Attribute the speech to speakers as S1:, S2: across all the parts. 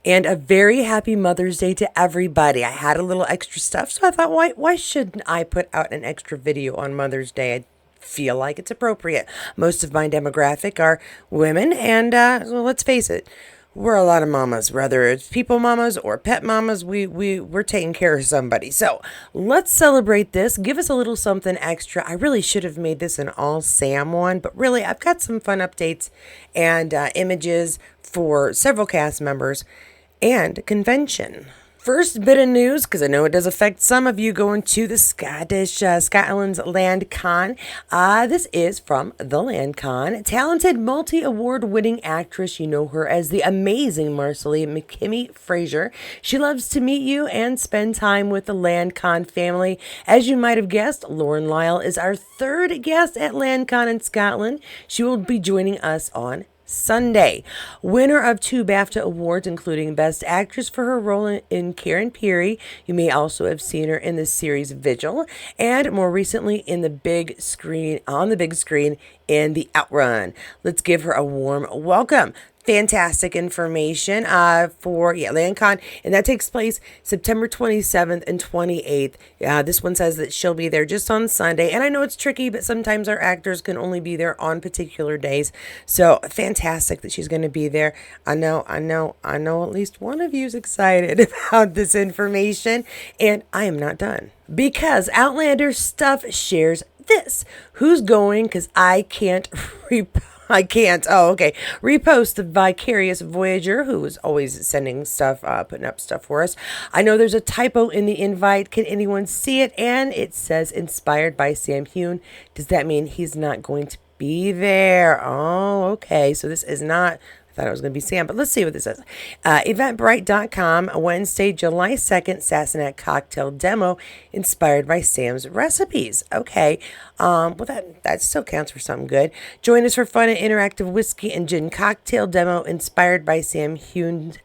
S1: And a very happy Mother's Day to everybody. I had a little extra stuff, so I thought, why shouldn't I put out an extra video on Mother's Day? I feel like it's appropriate. Most of my demographic are women, and well, let's face it, we're a lot of mamas, whether it's people mamas or pet mamas. We're taking care of somebody. So let's celebrate this. Give us a little something extra. I really should have made this an all Sam one, but really I've got some fun updates and images for several cast members and convention. First bit of news, because I know it does affect some of you going to the Scotland's LandCon. This is from the LandCon. Talented multi-award winning actress. You know her as the amazing Marcely McKimmy Fraser. She loves to meet you and spend time with the LandCon family. As you might have guessed, Lauren Lyall is our third guest at LandCon in Scotland. She will be joining us on Sunday. Winner of 2 BAFTA awards, including Best Actress for her role in Karen Peary. You may also have seen her in the series Vigil, and more recently on the big screen in The Outrun. Let's give her a warm welcome. Fantastic information for LandCon, and that takes place September 27th and 28th. This one says that she'll be there just on Sunday, and I know it's tricky, but sometimes our actors can only be there on particular days. So fantastic that she's going to be there. I know at least one of you is excited about this information, and I am not done because Outlander Stuff shares this. Who's going? Because I can't Oh, okay. Repost the Vicarious Voyager, who is always sending stuff, putting up stuff for us. I know there's a typo in the invite. Can anyone see it? And it says inspired by Sam Hewn. Does that mean he's not going to be there? Oh, okay. So this is not... I thought it was going to be Sam, but let's see what this says. Eventbrite.com, Wednesday, July 2nd, Sassenach cocktail demo inspired by Sam's recipes. Okay. Well, that still counts for something good. Join us for fun and interactive whiskey and gin cocktail demo inspired by Sam Hewns.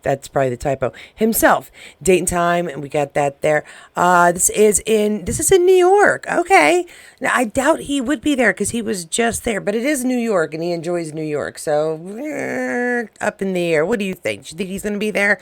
S1: That's probably the typo. Himself. Date and time, and we got that there. This is in New York. Okay. Now, I doubt he would be there because he was just there, but it is New York, and he enjoys New York. So, up in the air. What do you think? Do you think he's going to be there?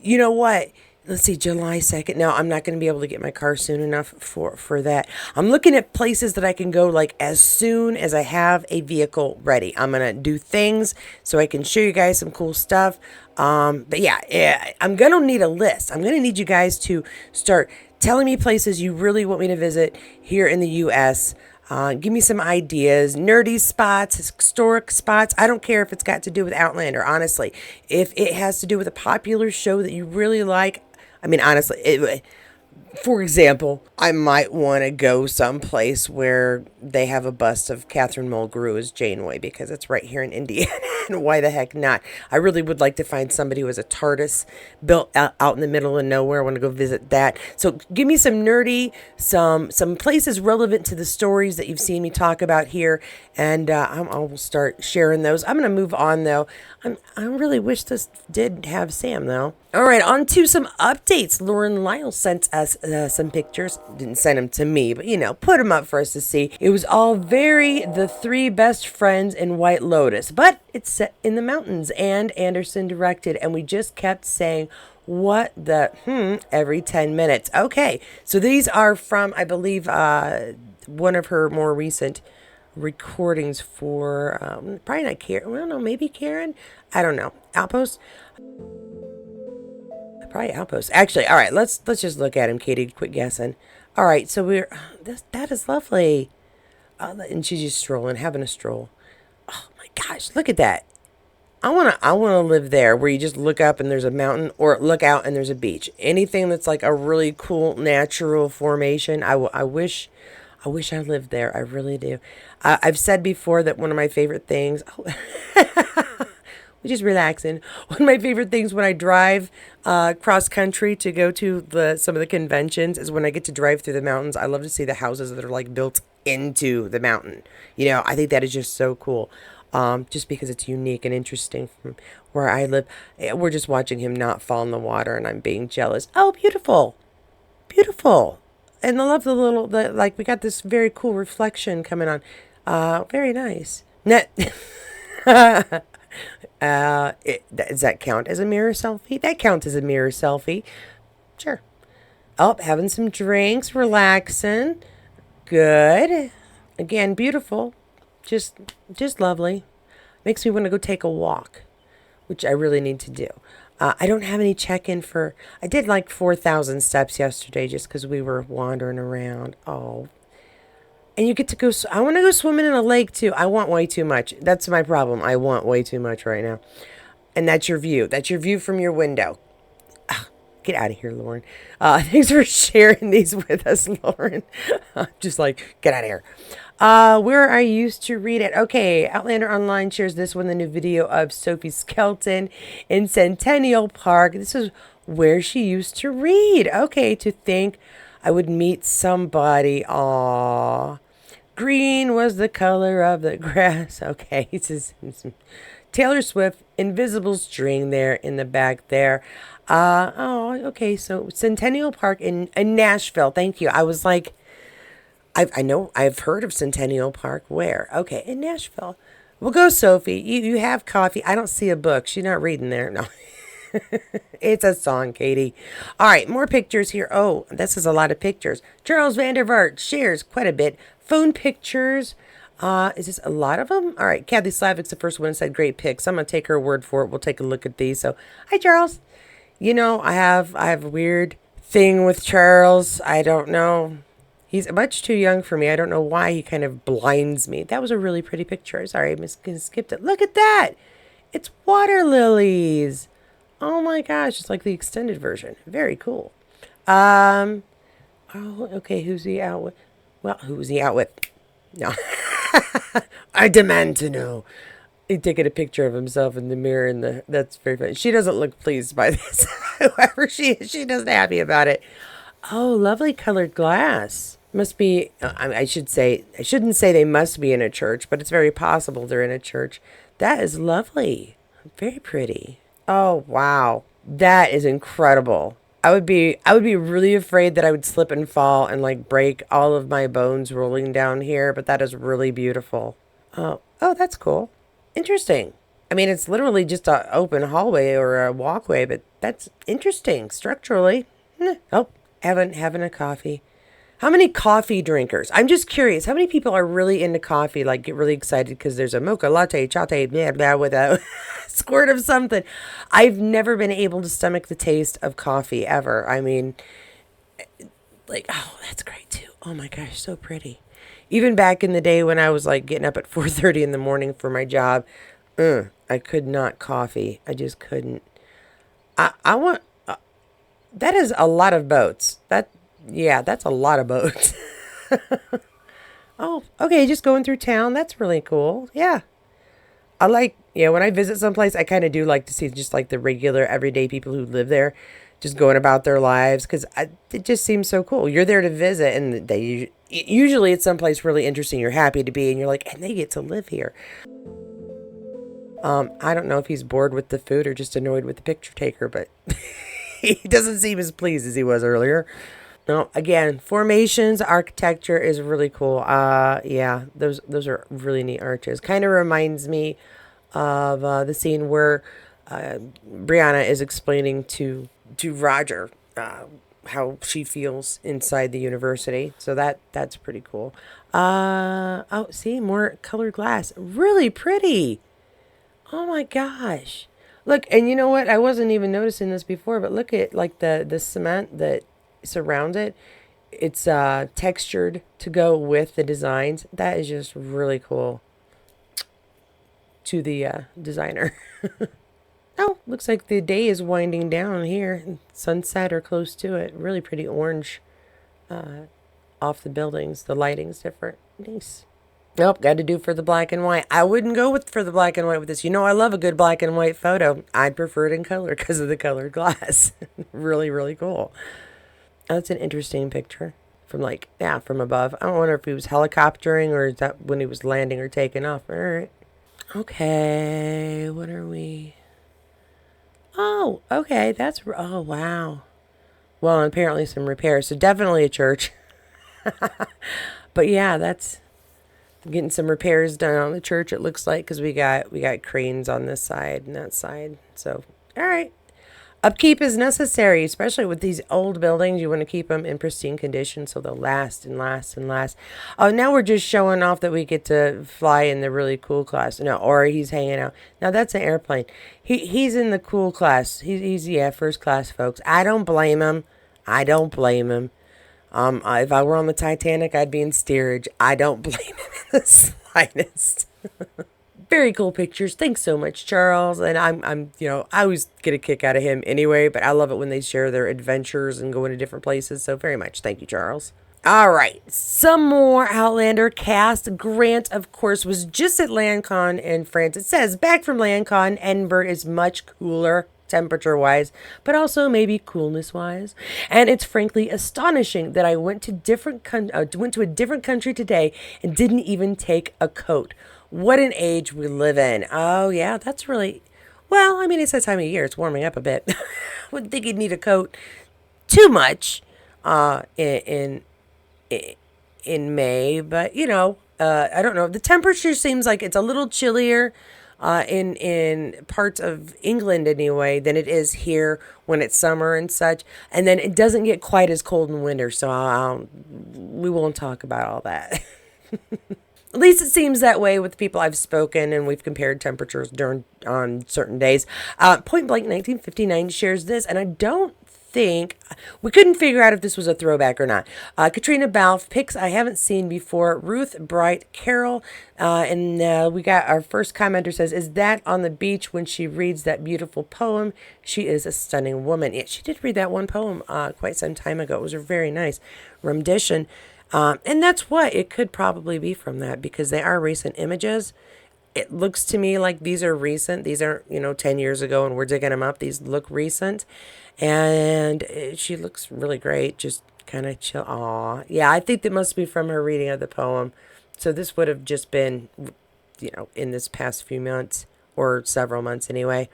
S1: You know what? Let's see, July 2nd. No, I'm not going to be able to get my car soon enough for that. I'm looking at places that I can go like as soon as I have a vehicle ready. I'm going to do things so I can show you guys some cool stuff. But yeah, I'm going to need a list. I'm going to need you guys to start telling me places you really want me to visit here in the U.S. Give me some ideas, nerdy spots, historic spots. I don't care if it's got to do with Outlander, honestly. If it has to do with a popular show that you really like, I mean, honestly, for example, I might want to go someplace where they have a bust of Catherine Mulgrew as Janeway because it's right here in Indiana. And why the heck not? I really would like to find somebody who has a TARDIS built out in the middle of nowhere. I want to go visit that. So give me some nerdy, some places relevant to the stories that you've seen me talk about here. And I will start sharing those. I'm going to move on, though. I really wish this did have Sam, though. All right, on to some updates. Lauren Lyall sent us some pictures. Didn't send them to me, but, put them up for us to see. It was all the 3 best friends in White Lotus, but it's set in the mountains, and Anderson directed, and we just kept saying, what the, every 10 minutes. Okay, so these are from, I believe, one of her more recent recordings for, probably not Karen, well, no, maybe Karen? I don't know. Outpost? Probably Outpost. Actually, all right, let's just look at him, Katie. Quit guessing. All right, so that is lovely. And she's just strolling, having a stroll. Oh my gosh, look at that. I wanna live there where you just look up and there's a mountain, or look out and there's a beach. Anything that's like a really cool natural formation. I wish I lived there. I really do. I've said before that one of my favorite things. Which is relaxing. One of my favorite things when I drive cross country to go to some of the conventions is when I get to drive through the mountains. I love to see the houses that are like built into the mountain. I think that is just so cool. Just because it's unique and interesting from where I live. We're just watching him not fall in the water, and I'm being jealous. Oh, beautiful. Beautiful. And I love we got this very cool reflection coming on. Very nice. Does that count as a mirror selfie? That counts as a mirror selfie. Sure. Oh, having some drinks, relaxing. Good. Again, beautiful. Just lovely. Makes me want to go take a walk, which I really need to do. I don't have any check-in for... I did like 4,000 steps yesterday just because we were wandering around. Oh. And you get to go... I want to go swimming in a lake, too. I want way too much. That's my problem. I want way too much right now. And that's your view. That's your view from your window. Get out of here, Lauren. Thanks for sharing these with us, Lauren. Just like, get out of here. Where I used to read it. Okay, Outlander Online shares this one, the new video of Sophie Skelton in Centennial Park. This is where she used to read. Okay, to think I would meet somebody. Aw. Green was the color of the grass. Okay, it's just Taylor Swift, Invisible String there in the back there. Okay, so Centennial Park in Nashville. Thank you. I was like, I know I've heard of Centennial Park. Where? Okay, in Nashville. Well, go, Sophie. You have coffee. I don't see a book. She's not reading there. No. It's a song, Katie. All right, more pictures here. Oh, this is a lot of pictures. Charles Vandervaart shares quite a bit. Phone pictures. Is this a lot of them? All right, Kathy Slavic's the first one and said great pics. I'm going to take her word for it. We'll take a look at these. So, hi, Charles. You know, I have a weird thing with Charles. I don't know. He's much too young for me. I don't know why he kind of blinds me. That was a really pretty picture. Sorry, I skipped it. Look at that. It's water lilies. Oh my gosh, it's like the extended version. Very cool. Oh, okay, who's he out with? Well, who's he out with? No. I demand to know. He's taking a picture of himself in the mirror that's very funny. She doesn't look pleased by this. Whoever she is, she doesn't happy about it. Oh, lovely colored glass. Must be, I shouldn't say they must be in a church, but it's very possible they're in a church. That is lovely. Very pretty. Oh, wow. That is incredible. I would be really afraid that I would slip and fall and like break all of my bones rolling down here, but that is really beautiful. Oh, that's cool. Interesting. I mean, it's literally just an open hallway or a walkway, but that's interesting structurally. Oh, having a coffee. How many coffee drinkers? I'm just curious. How many people are really into coffee, like get really excited because there's a mocha latte, chatte, blah, blah, with a squirt of something? I've never been able to stomach the taste of coffee ever. I mean, like, oh, that's great too. Oh my gosh, so pretty. Even back in the day when I was like getting up at 4:30 in the morning for my job, I could not coffee. I just couldn't. I want, that is a lot of boats. That's a lot of boats. Oh, okay, just going through town. That's really cool. Yeah. I like, when I visit someplace, I kind of do like to see just like the regular everyday people who live there just going about their lives because it just seems so cool. You're there to visit and usually it's someplace really interesting you're happy to be and you're like, and they get to live here. I don't know if he's bored with the food or just annoyed with the picture taker, but he doesn't seem as pleased as he was earlier. No, again, formations, architecture is really cool. Yeah, those are really neat arches. Kind of reminds me of the scene where Brianna is explaining to Roger how she feels inside the university. So that's pretty cool. Oh, see, more colored glass. Really pretty. Oh my gosh. Look, and you know what? I wasn't even noticing this before, but look at like the cement that surround it. It's textured to go with the designs. That is just really cool. To the designer. Oh, looks like the day is winding down here. Sunset or close to it. Really pretty orange off the buildings. The lighting's different. Nice. Nope, got to do for the black and white. I wouldn't go for the black and white with this. You know, I love a good black and white photo. I'd prefer it in color because of the colored glass. Really, really cool. Oh, that's an interesting picture from from above. I don't wonder if he was helicoptering or is that when he was landing or taking off. All right. Okay, what are we? Oh, okay, oh, wow. Well, and apparently some repairs, so definitely a church. But yeah, that's Getting some repairs done on the church, it looks like, because we got cranes on this side and that side. So, all right. Upkeep is necessary, especially with these old buildings. You want to keep them in pristine condition so they'll last and last and last. Oh, now we're just showing off that we get to fly in the really cool class. No, or he's hanging out. Now that's an airplane. He's in the cool class. He's yeah, first class, folks. I don't blame him. I don't blame him. If I were on the Titanic, I'd be in steerage. I don't blame him in the slightest. Very cool pictures. Thanks so much, Charles. And I always get a kick out of him anyway, but I love it when they share their adventures and go into different places. So very much. Thank you, Charles. All right. Some more Outlander cast. Grant, of course, was just at LandCon in France. It says back from LandCon, Edinburgh is much cooler temperature-wise, but also maybe coolness-wise. And it's frankly astonishing that I went to a different country today and didn't even take a coat. What an age we live in. Oh, yeah, that's really... Well, I mean, it's that time of year. It's warming up a bit. Wouldn't think you'd need a coat too much in May, but, I don't know. The temperature seems like it's a little chillier in parts of England anyway than it is here when it's summer and such. And then it doesn't get quite as cold in winter, so we won't talk about all that. At least it seems that way with the people I've spoken, and we've compared temperatures on certain days. Point Blank 1959 shares this, and I don't think we couldn't figure out if this was a throwback or not. Caitriona Balfe, pics I haven't seen before. Ruth Bright Carroll, and we got our first commenter says, "Is that on the beach when she reads that beautiful poem? She is a stunning woman." Yeah, she did read that one poem quite some time ago. It was a very nice rendition. And that's what it could probably be from that, because they are recent images. It looks to me like these are recent. These aren't, 10 years ago and we're digging them up. These look recent. And she looks really great. Just kind of chill. Aw. Yeah, I think that must be from her reading of the poem. So this would have just been, in this past few months, or several months anyway.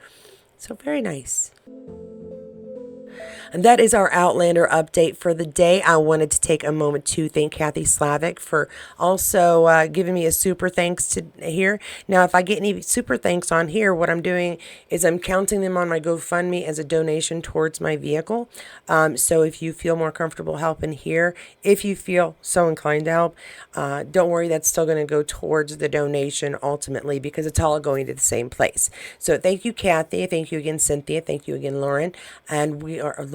S1: So very nice. And that is our Outlander update for the day. I wanted to take a moment to thank Kathy Slavic for also giving me a super thanks to here. Now, if I get any super thanks on here, what I'm doing is I'm counting them on my GoFundMe as a donation towards my vehicle. So if you feel more comfortable helping here, if you feel so inclined to help, don't worry, that's still going to go towards the donation ultimately, because it's all going to the same place. So thank you, Kathy. Thank you again, Cynthia. Thank you again, Lauren. And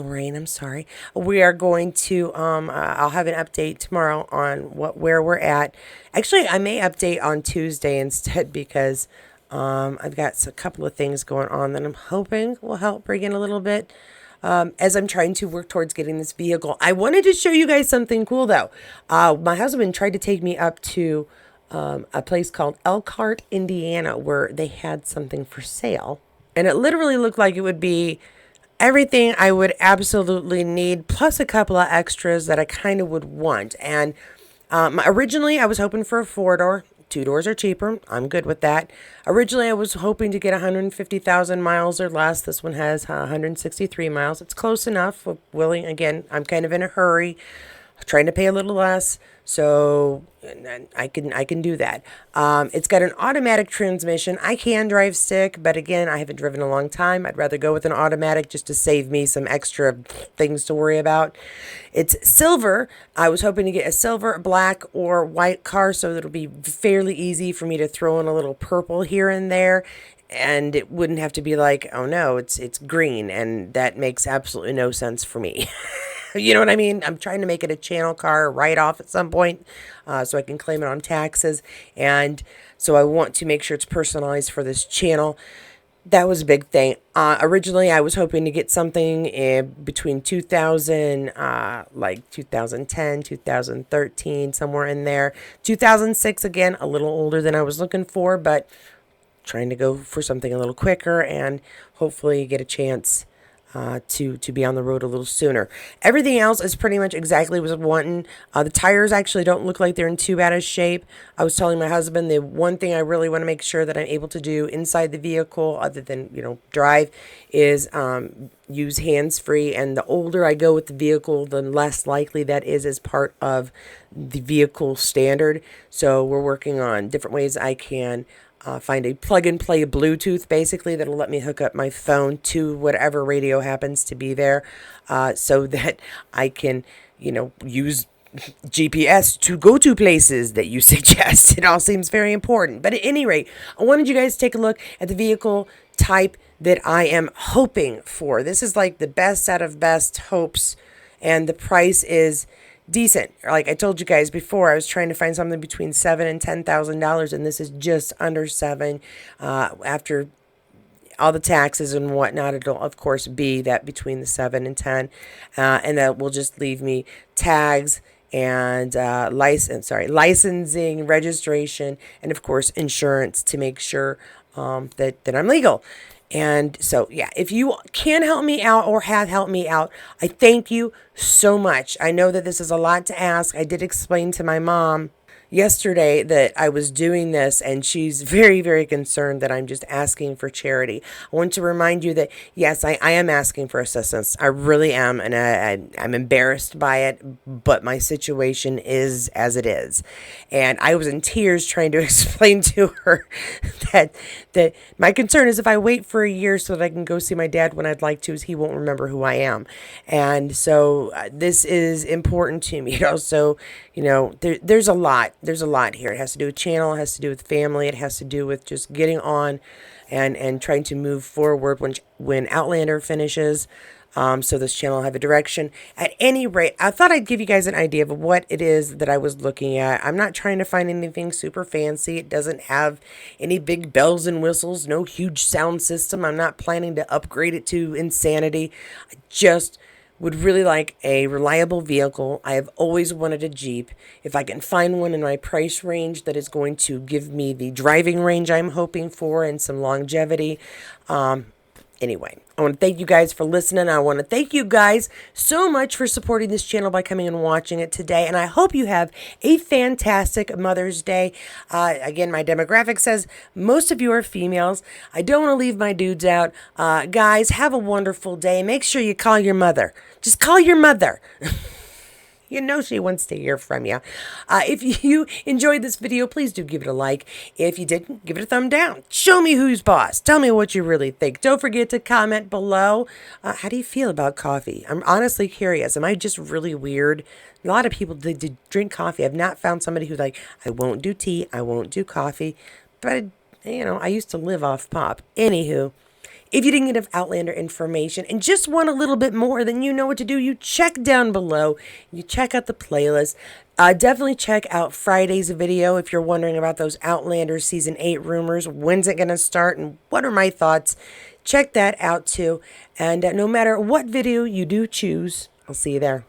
S1: Lorraine, I'm sorry. We are going to, I'll have an update tomorrow on where we're at. Actually, I may update on Tuesday instead, because I've got a couple of things going on that I'm hoping will help bring in a little bit as I'm trying to work towards getting this vehicle. I wanted to show you guys something cool, though. My husband tried to take me up to a place called Elkhart, Indiana, where they had something for sale. And it literally looked like it would be everything I would absolutely need, plus a couple of extras that I kind of would want. And originally, I was hoping for a 4-door. 2 doors are cheaper. I'm good with that. Originally, I was hoping to get 150,000 miles or less. This one has 163 miles. It's close enough. Again, I'm kind of in a hurry, trying to pay a little less, so I can do that. It's got an automatic transmission. I can drive stick, but again, I haven't driven in a long time. I'd rather go with an automatic just to save me some extra things to worry about. It's silver. I was hoping to get a silver, black, or white car, so it'll be fairly easy for me to throw in a little purple here and there. And it wouldn't have to be like, oh no, it's green, and that makes absolutely no sense for me. You know what I mean? I'm trying to make it a channel car right off at some point, so I can claim it on taxes. And so I want to make sure it's personalized for this channel. That was a big thing. Originally, I was hoping to get something between 2000, like 2010, 2013, somewhere in there. 2006, again, a little older than I was looking for, but trying to go for something a little quicker and hopefully get a chance to be on the road a little sooner. Everything else is pretty much exactly what I was wanting. The tires actually don't look like they're in too bad a shape. I was telling my husband the one thing I really want to make sure that I'm able to do inside the vehicle, other than drive, is use hands-free. And the older I go with the vehicle, the less likely that is as part of the vehicle standard. So we're working on different ways I can find a plug-and-play Bluetooth, basically, that'll let me hook up my phone to whatever radio happens to be there, so that I can, use GPS to go to places that you suggest. It all seems very important. But at any rate, I wanted you guys to take a look at the vehicle type that I am hoping for. This is like the best out of best hopes, and the price is decent. Like I told you guys before, I was trying to find something between $7,000 and $10,000, and this is just under $7,000. After all the taxes and whatnot, it'll of course be that between the 7 and 10, and that will just leave me tags and licensing, registration, and of course insurance to make sure that I'm legal. And so, yeah, if you can help me out or have helped me out, I thank you so much. I know that this is a lot to ask. I did explain to my mom yesterday that I was doing this, and she's very, very concerned that I'm just asking for charity. I want to remind you that, yes, I am asking for assistance. I really am, and I'm embarrassed by it, but my situation is as it is. And I was in tears trying to explain to her that my concern is if I wait for a year so that I can go see my dad when I'd like to, is he won't remember who I am. And so this is important to me. It also, there's a lot. There's a lot here. It has to do with channel. It has to do with family. It has to do with just getting on and trying to move forward when Outlander finishes. So this channel will have a direction. At any rate, I thought I'd give you guys an idea of what it is that I was looking at. I'm not trying to find anything super fancy. It doesn't have any big bells and whistles, no huge sound system. I'm not planning to upgrade it to insanity. I just would really like a reliable vehicle. I have always wanted a Jeep. If I can find one in my price range that is going to give me the driving range I'm hoping for and some longevity. Anyway, I want to thank you guys for listening. I want to thank you guys so much for supporting this channel by coming and watching it today. And I hope you have a fantastic Mother's Day. Again, my demographic says most of you are females. I don't want to leave my dudes out. Guys, have a wonderful day. Make sure you call your mother. Just call your mother. You know she wants to hear from you. If you enjoyed this video, please do give it a like. If you didn't, give it a thumb down. Show me who's boss. Tell me what you really think. Don't forget to comment below. How do you feel about coffee? I'm honestly curious. Am I just really weird? A lot of people did drink coffee. I've not found somebody who's like, I won't do tea. I won't do coffee. But, I used to live off pop. Anywho. If you didn't get Outlander information and just want a little bit more, then you know what to do. You check down below. You check out the playlist. Definitely check out Friday's video if you're wondering about those Outlander Season 8 rumors. When's it going to start and what are my thoughts? Check that out too. And no matter what video you do choose, I'll see you there.